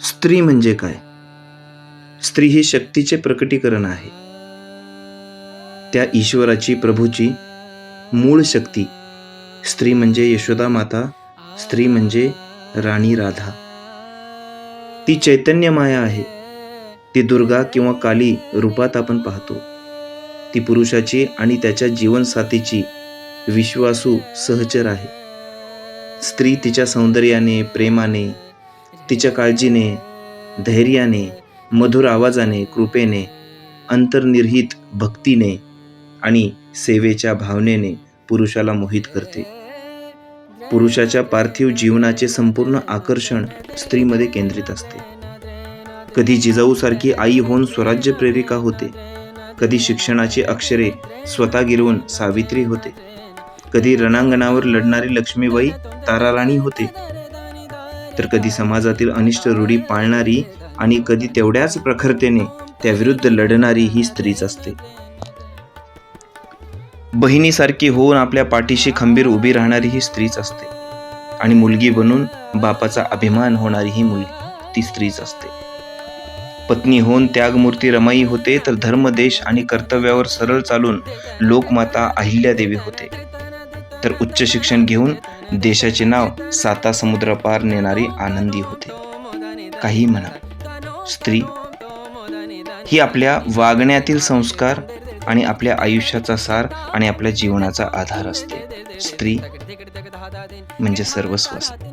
स्त्री म्हणजे काय? स्त्री ही शक्तीचे प्रकटीकरण आहे. त्या ईश्वराची, प्रभूची मूळ शक्ती. स्त्री म्हणजे यशोदा माता, स्त्री म्हणजे राणी राधा. ती चैतन्य माया आहे. ती दुर्गा किंवा काली रूपात आपण पाहतो. ती पुरुषाची आणि त्याच्या जीवनसाथीची विश्वासू सहचर आहे. स्त्री तिच्या सौंदर्याने, प्रेमाने, तिच्या काळजीने, धैर्याने, मधुर आवाजाने, कृपेने, अंतर्निर्हित भक्तीने आणि सेवेच्या भावनेने पुरुषाला मोहित करते. पुरुषाच्या पार्थिव जीवनाचे संपूर्ण आकर्षण स्त्रीमध्ये केंद्रित असते. कधी जिजाऊसारखी आई होऊन स्वराज्य प्रेरिका होते, कधी शिक्षणाची अक्षरे स्वतः गिरवून सावित्री होते, कधी रणांगणावर लढणारी लक्ष्मीबाई ताराराणी होते, तर कधी समाजातील अनिष्ट रूढी पाळणारी आणि कधी तेवढ्याच प्रखरतेने त्याविरुद्ध लढणारी ही स्त्रीच असते. बहिणीसारखी होऊन आपल्या पाठीशी खंबीर उभी राहणारी ही स्त्रीच असते. आणि मुलगी बनून बापाचा अभिमान होणारी ही मुलगी ती स्त्रीच असते. पत्नी होऊन त्यागमूर्ती रमाई होते, तर धर्म, देश आणि कर्तव्यावर सरळ चालून लोकमाता अहिल्यादेवी होते. तर उच्च शिक्षण घेऊन देशाचे नाव 7 समुद्रापार नेणारी आनंदी होते. काही म्हणा, स्त्री ही आपल्या वागण्यातील संस्कार आणि आपल्या आयुष्याचा सार आणि आपल्या जीवनाचा आधार असते. स्त्री म्हणजे सर्वस्व असते.